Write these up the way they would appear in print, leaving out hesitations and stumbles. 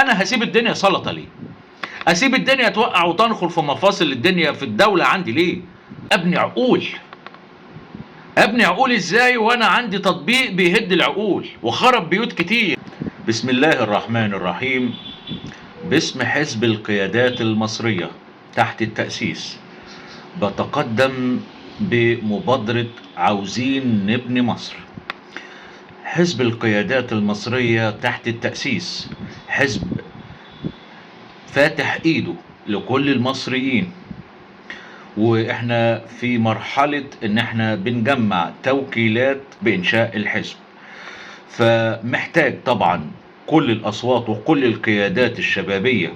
انا هسيب الدنيا سلطه ليه؟ اسيب الدنيا توقع وتنخر في مفاصل الدنيا في الدوله عندي ليه؟ ابني عقول. ابني عقول ازاي وانا عندي تطبيق بيهد العقول وخرب بيوت كتير؟ بسم الله الرحمن الرحيم. باسم حزب القيادات المصرية تحت التأسيس بتقدم بمبادرة عاوزين نبني مصر. حزب القيادات المصرية تحت التأسيس حزب فاتح ايده لكل المصريين، واحنا في مرحلة ان احنا بنجمع توكيلات بانشاء الحزب، فمحتاج طبعا كل الاصوات وكل القيادات الشبابية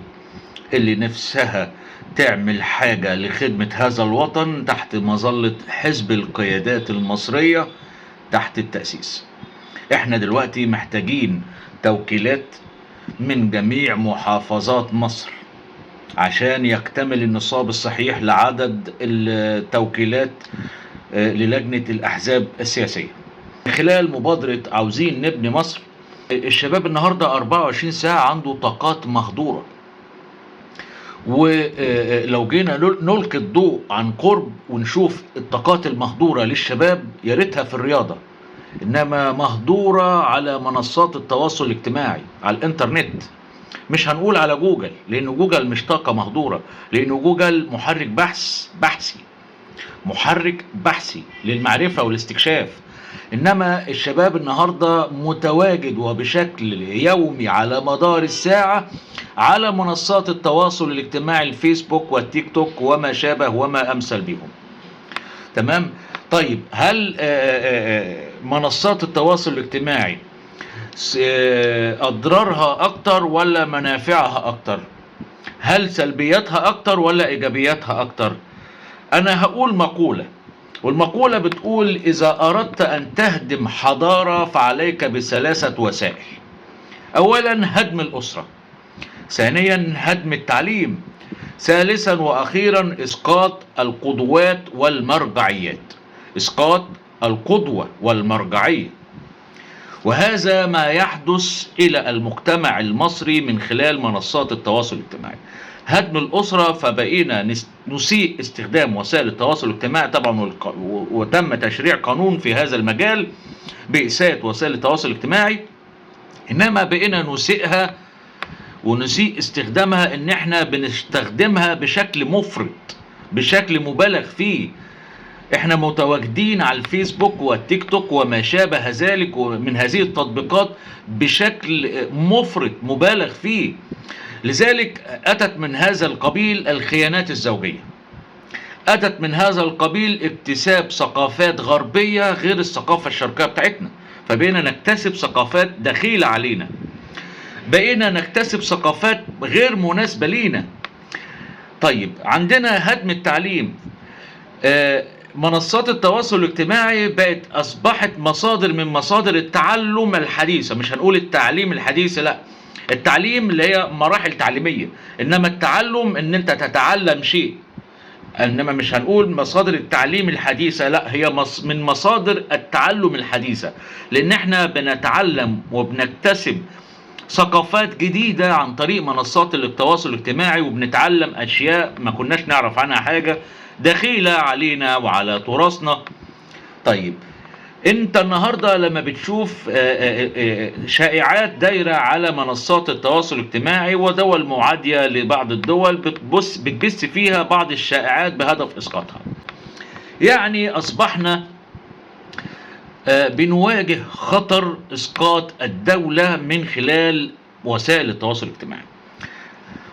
اللي نفسها تعمل حاجة لخدمة هذا الوطن تحت مظلة حزب القيادات المصرية تحت التأسيس. احنا دلوقتي محتاجين توكيلات من جميع محافظات مصر عشان يكتمل النصاب الصحيح لعدد التوكيلات للجنة الأحزاب السياسية. خلال مبادرة عاوزين نبني مصر، الشباب النهاردة 24 ساعة عنده طاقات مهدورة، ولو جينا نلقي الضوء عن قرب ونشوف الطاقات المهدورة للشباب يا ريتها في الرياضة، إنما مهدورة على منصات التواصل الاجتماعي على الإنترنت. مش هنقول على جوجل لأن جوجل مش طاقة مهدورة، لأن جوجل محرك محرك بحثي للمعرفة والاستكشاف. إنما الشباب النهاردة متواجد وبشكل يومي على مدار الساعة على منصات التواصل الاجتماعي الفيسبوك والتيك توك وما شابه وما أمثل بهم. تمام؟ طيب هل منصات التواصل الاجتماعي أضرارها أكتر ولا منافعها أكتر؟ هل سلبياتها أكتر ولا إيجابياتها أكتر؟ أنا هقول مقولة، والمقولة بتقول: إذا أردت أن تهدم حضارة فعليك بثلاثة وسائل. أولا هدم الأسرة، ثانيا هدم التعليم، ثالثا وأخيرا إسقاط القدوات والمرجعيات. إسقاط القدوة والمرجعية، وهذا ما يحدث إلى المجتمع المصري من خلال منصات التواصل الاجتماعي. هدم الأسرة، فبقينا نسيء استخدام وسائل التواصل الاجتماعي طبعا، وتم تشريع قانون في هذا المجال بإساءة وسائل التواصل الاجتماعي، إنما بقينا نسيئها ونسيء استخدامها، إن احنا بنستخدمها بشكل مفرط، بشكل مبالغ فيه. احنا متواجدين على الفيسبوك والتيك توك وما شابه ذلك من هذه التطبيقات بشكل مفرط مبالغ فيه. لذلك أتت من هذا القبيل الخيانات الزوجية، أتت من هذا القبيل اكتساب ثقافات غربية غير الثقافة الشرقية بتاعتنا، فبقينا نكتسب ثقافات دخيلة علينا، بقينا نكتسب ثقافات غير مناسبة لينا. طيب عندنا هدم التعليم. منصات التواصل الاجتماعي أصبحت مصادر من مصادر التعلم الحديثة. مش هنقول التعليم الحديث، لا، التعليم اللي هي مراحل تعليمية، إنما التعلم إن أنت تتعلم شيء. إنما مش هنقول مصادر التعليم الحديثة، لا، هي من مصادر التعلم الحديثة، لأن احنا بنتعلم وبنكتسب ثقافات جديدة عن طريق منصات التواصل الاجتماعي، وبنتعلم أشياء ما كناش نعرف عنها حاجة، دخيلة علينا وعلى تراثنا. طيب انت النهاردة لما بتشوف شائعات دايرة على منصات التواصل الاجتماعي ودول معادية لبعض الدول، بتبث فيها بعض الشائعات بهدف اسقاطها. يعني اصبحنا بنواجه خطر اسقاط الدولة من خلال وسائل التواصل الاجتماعي،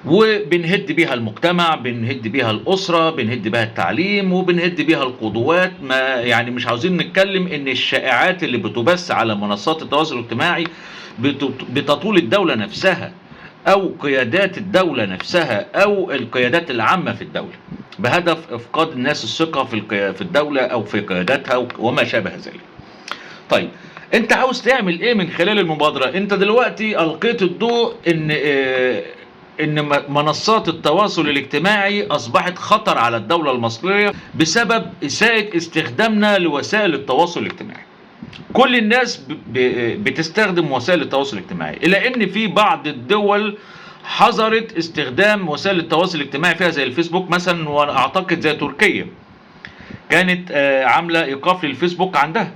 وبنهد بيها المجتمع، بنهد بيها الأسرة، بنهد بيها التعليم، وبنهد بيها القدوات. ما يعني مش عاوزين نتكلم ان الشائعات اللي بتبث على منصات التواصل الاجتماعي بتطول الدولة نفسها او قيادات الدولة نفسها او القيادات العامة في الدولة، بهدف افقاد الناس الثقة في الدولة او في قياداتها وما شابه ذلك. طيب انت عاوز تعمل ايه من خلال المبادرة؟ انت دلوقتي القيت الضوء ان منصات التواصل الاجتماعي اصبحت خطر على الدولة المصرية بسبب اساءة استخدامنا لوسائل التواصل الاجتماعي. كل الناس بتستخدم وسائل التواصل الاجتماعي، إلى أن في بعض الدول حظرت استخدام وسائل التواصل الاجتماعي فيها زي الفيسبوك مثلا، وأنا أعتقد زي تركيا كانت عاملة إيقاف للفيسبوك عندها.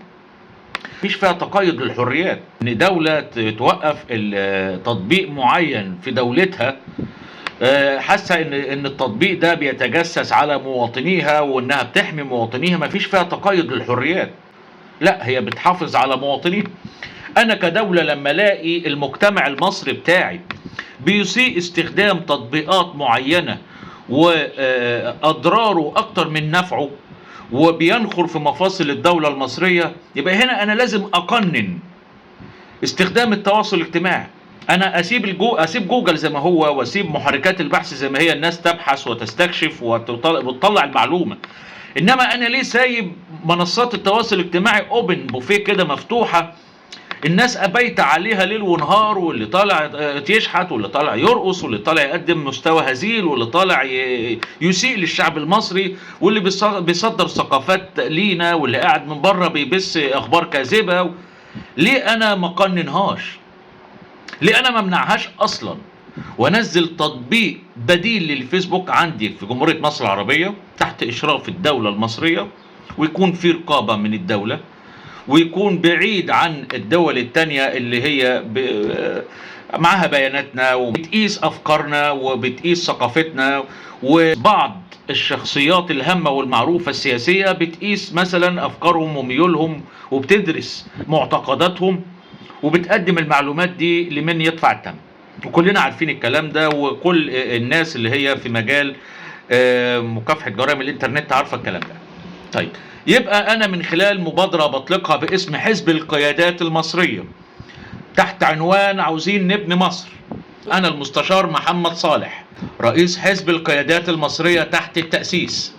مفيش فيها تقيد للحريات، إن دولة توقف تطبيق معين في دولتها حاسة إن التطبيق ده بيتجسس على مواطنيها وإنها بتحمي مواطنيها. مفيش فيها تقيد للحريات، لا هي بتحافظ على مواطنيه. انا كدولة لما الاقي المجتمع المصري بتاعي بيسيء استخدام تطبيقات معينة واضراره اكتر من نفعه وبينخر في مفاصل الدولة المصرية، يبقى هنا انا لازم اقنن استخدام التواصل الاجتماعي. انا اسيب جوجل زي ما هو، واسيب محركات البحث زي ما هي، الناس تبحث وتستكشف وتطلع المعلومة. انما انا ليه سايب منصات التواصل الاجتماعي اوبن بوفيه كده مفتوحه، الناس ابيت عليها ليل ونهار، واللي طالع يشحت واللي طالع يرقص واللي طالع يقدم مستوى هزيل واللي طالع يسيء للشعب المصري واللي بيصدر ثقافات لينا واللي قاعد من بره بيبث اخبار كاذبه. ليه انا ما قننهاش؟ ليه انا ما منعهاش اصلا وانزل تطبيق بديل للفيسبوك عندي في جمهورية مصر العربية تحت اشراف الدولة المصرية، ويكون في رقابة من الدولة، ويكون بعيد عن الدول التانية اللي هي معها بياناتنا وبتقيس افكارنا وبتقيس ثقافتنا، وبعض الشخصيات الهامة والمعروفة السياسية بتقيس مثلا افكارهم وميولهم وبتدرس معتقداتهم وبتقدم المعلومات دي لمن يدفع الثمن. وكلنا عارفين الكلام ده، وكل الناس اللي هي في مجال مكافحة جرائم الانترنت عارفة الكلام ده. طيب، يبقى انا من خلال مبادرة بطلقها باسم حزب القيادات المصرية تحت عنوان عاوزين نبني مصر، انا المستشار محمد صالح رئيس حزب القيادات المصرية تحت التأسيس،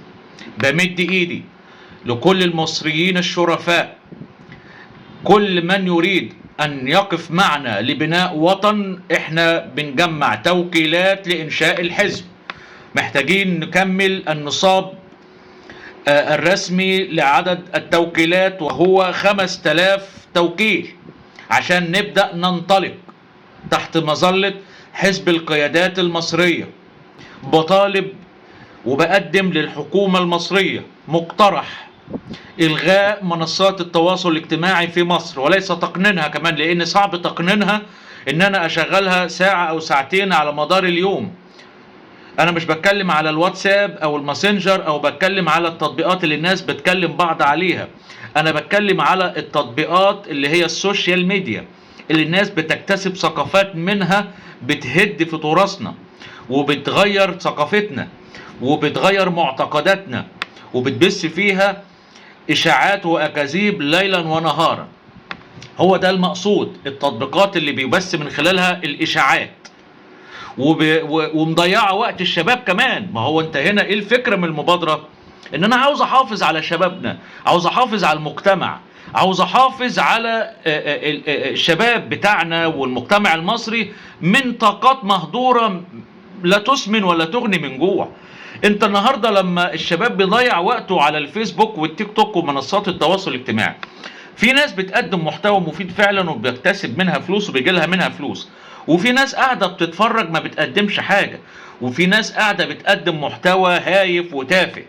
بمد ايدي لكل المصريين الشرفاء، كل من يريد أن يقف معنا لبناء وطن. إحنا بنجمع توكيلات لإنشاء الحزب، محتاجين نكمل النصاب الرسمي لعدد التوكيلات وهو 5000 توكيل عشان نبدأ ننطلق تحت مظلة حزب القيادات المصرية. بطالب وبقدم للحكومة المصرية مقترح إلغاء منصات التواصل الاجتماعي في مصر، وليس تقنينها كمان، لأن صعب تقنينها إن أنا أشغلها ساعة أو ساعتين على مدار اليوم. أنا مش بتكلم على الواتساب أو الماسنجر أو بتكلم على التطبيقات اللي الناس بتكلم بعض عليها، أنا بتكلم على التطبيقات اللي هي السوشيال ميديا اللي الناس بتكتسب ثقافات منها بتهد في تراثنا وبتغير ثقافتنا وبتغير معتقداتنا وبتبث فيها إشاعات وأكاذيب ليلا ونهارا. هو ده المقصود، التطبيقات اللي بيبث من خلالها الإشاعات ومضيعة وقت الشباب كمان. ما هو انت هنا ايه الفكرة من المبادرة؟ ان انا عاوز احافظ على شبابنا، عاوز احافظ على المجتمع، عاوز احافظ على الشباب بتاعنا والمجتمع المصري من طاقات مهدورة لا تسمن ولا تغني من جوع. انت النهاردة لما الشباب بيضيع وقته على الفيسبوك والتيك توك ومنصات التواصل الاجتماعي، في ناس بتقدم محتوى مفيد فعلا وبيكتسب منها فلوس وبيجي لها منها فلوس، وفي ناس قاعدة بتتفرج ما بتقدمش حاجة، وفي ناس قاعدة بتقدم محتوى هايف وتافه.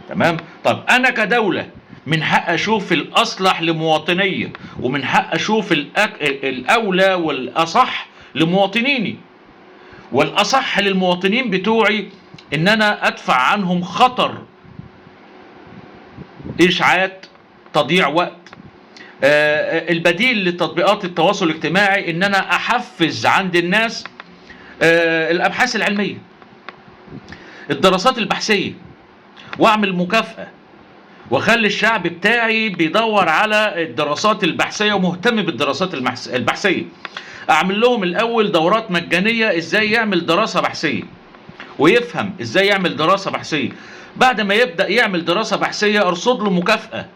تمام؟ طب أنا كدولة من حق أشوف الأصلح لمواطنية، ومن حق أشوف الأولى والأصح لمواطنيني، والأصح للمواطنين بتوعي إن أنا أدفع عنهم خطر إشاعات تضييع وقت. البديل لتطبيقات التواصل الاجتماعي ان انا احفز عند الناس الابحاث العلمية، الدراسات البحثية، واعمل مكافأة واخلي الشعب بتاعي بيدور على الدراسات البحثية ومهتم بالدراسات البحثية. اعمل لهم الاول دورات مجانية ازاي يعمل دراسة بحثية ويفهم ازاي يعمل دراسة بحثية. بعد ما يبدأ يعمل دراسة بحثية ارصد له مكافأة،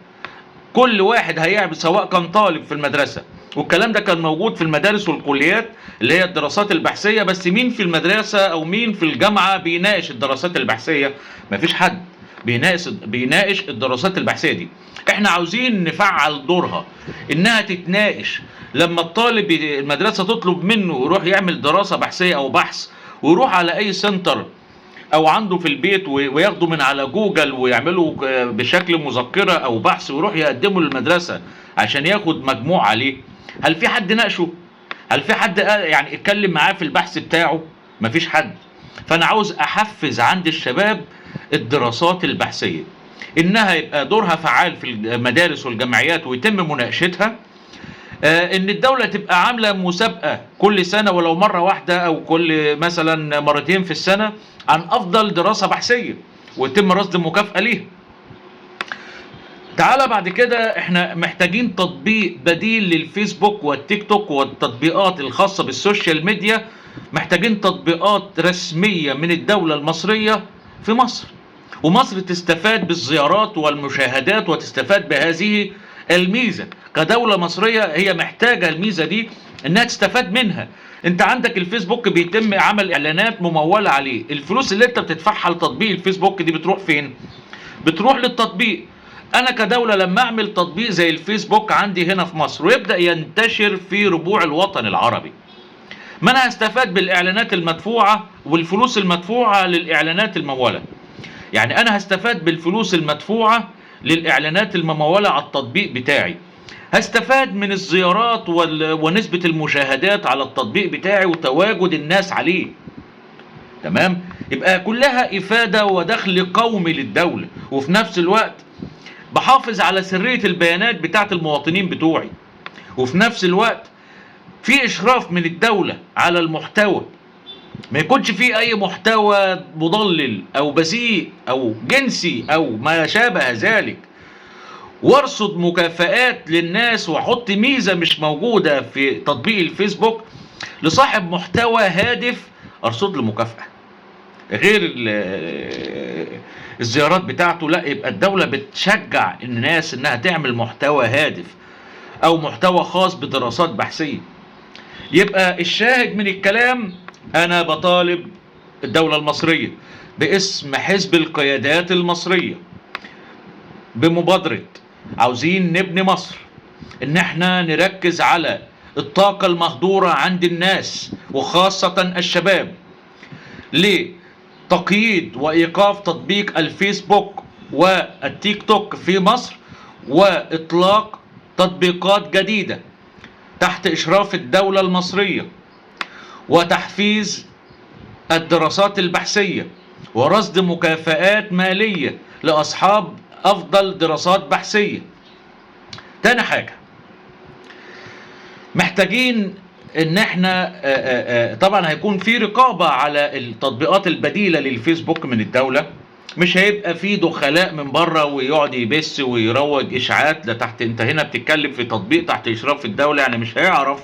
كل واحد هيعمل سواء كان طالب في المدرسة، والكلام ده كان موجود في المدارس والكليات اللي هي الدراسات البحثية، بس مين في المدرسة او مين في الجامعة بيناقش الدراسات البحثية؟ مفيش حد بيناقش الدراسات البحثية دي. احنا عاوزين نفعل دورها، انها تتناقش. لما الطالب المدرسة تطلب منه يروح يعمل دراسة بحثية او بحث، ويروح على اي سنتر او عنده في البيت وياخده من على جوجل ويعمله بشكل مذكرة او بحث ويروح يقدمه للمدرسة عشان ياخد مجموع عليه، هل في حد ناقشه؟ هل في حد يعني اتكلم معاه في البحث بتاعه؟ مفيش حد. فانا عاوز احفز عند الشباب الدراسات البحثية، انها يبقى دورها فعال في المدارس والجمعيات ويتم مناقشتها. ان الدولة تبقى عاملة مسابقة كل سنة ولو مرة واحدة او كل مثلا مرتين في السنة عن افضل دراسة بحثية ويتم رصد مكافأة ليها. تعالى بعد كده احنا محتاجين تطبيق بديل للفيسبوك والتيك توك والتطبيقات الخاصة بالسوشيال ميديا. محتاجين تطبيقات رسمية من الدولة المصرية في مصر، ومصر تستفاد بالزيارات والمشاهدات وتستفاد بهذه الميزة. كدولة مصرية هي محتاجة الميزة دي انها تستفاد منها. انت عندك الفيسبوك بيتم عمل اعلانات ممولة عليه، الفلوس اللي انت بتدفعها لتطبيق الفيسبوك دي بتروح فين؟ بتروح للتطبيق. انا كدولة لما اعمل تطبيق زي الفيسبوك عندي هنا في مصر ويبدأ ينتشر في ربوع الوطن العربي، ما انا هستفاد بالاعلانات المدفوعة والفلوس المدفوعة للاعلانات الممولة. يعني انا هستفاد بالفلوس المدفوعة للاعلانات الممولة على التطبيق بتاعي، هستفاد من الزيارات ونسبة المشاهدات على التطبيق بتاعي وتواجد الناس عليه. تمام؟ يبقى كلها افادة ودخل قومي للدولة، وفي نفس الوقت بحافظ على سرية البيانات بتاعت المواطنين بتوعي، وفي نفس الوقت في اشراف من الدولة على المحتوى، ما يكونش فيه اي محتوى مضلل او بذيء او جنسي او ما شابه ذلك، وارصد مكافآت للناس واحط ميزة مش موجودة في تطبيق الفيسبوك لصاحب محتوى هادف، ارصد له مكافأة غير الزيارات بتاعته. لا، يبقى الدولة بتشجع الناس انها تعمل محتوى هادف او محتوى خاص بدراسات بحثية. يبقى الشاهد من الكلام، انا بطالب الدولة المصرية باسم حزب القيادات المصرية بمبادرة عاوزين نبني مصر، ان احنا نركز على الطاقة المهدورة عند الناس وخاصة الشباب لتقييد وايقاف تطبيق الفيسبوك والتيك توك في مصر، واطلاق تطبيقات جديدة تحت اشراف الدولة المصرية، وتحفيز الدراسات البحثية ورصد مكافآت مالية لاصحاب افضل دراسات بحثية. تاني حاجة محتاجين ان احنا طبعا هيكون في رقابة على التطبيقات البديلة للفيسبوك من الدولة، مش هيبقى في دخلاء من بره ويقعد يبث ويروج اشاعات. ده تحت، انت هنا بتتكلم في تطبيق تحت اشراف الدولة، يعني مش هيعرف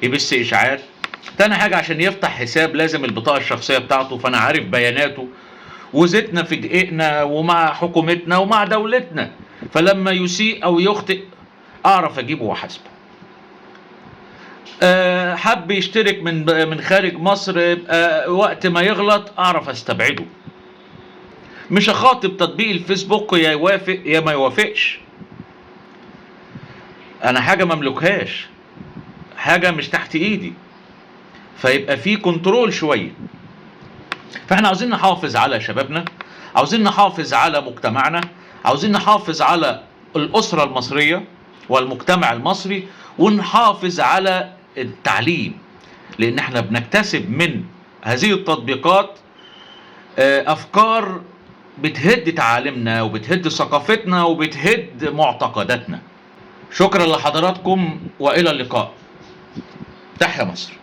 يبث اشاعات. تاني حاجة عشان يفتح حساب لازم البطاقة الشخصية بتاعته، فانا عارف بياناته وزيتنا في دقيقنا ومع حكومتنا ومع دولتنا، فلما يسيء او يخطئ اعرف اجيبه واحاسبه. حب يشترك من خارج مصر، يبقى وقت ما يغلط اعرف استبعده. مش هخاطب تطبيق الفيسبوك يا يوافق يا ما يوافقش، انا حاجة مملكهاش، حاجة مش تحت ايدي، فيبقى في كنترول شوية. فاحنا عاوزين نحافظ على شبابنا، عاوزين نحافظ على مجتمعنا، عاوزين نحافظ على الأسرة المصرية والمجتمع المصري، ونحافظ على التعليم، لان احنا بنكتسب من هذه التطبيقات افكار بتهد تعاليمنا وبتهد ثقافتنا وبتهد معتقداتنا. شكرا لحضراتكم والى اللقاء. تحيا مصر.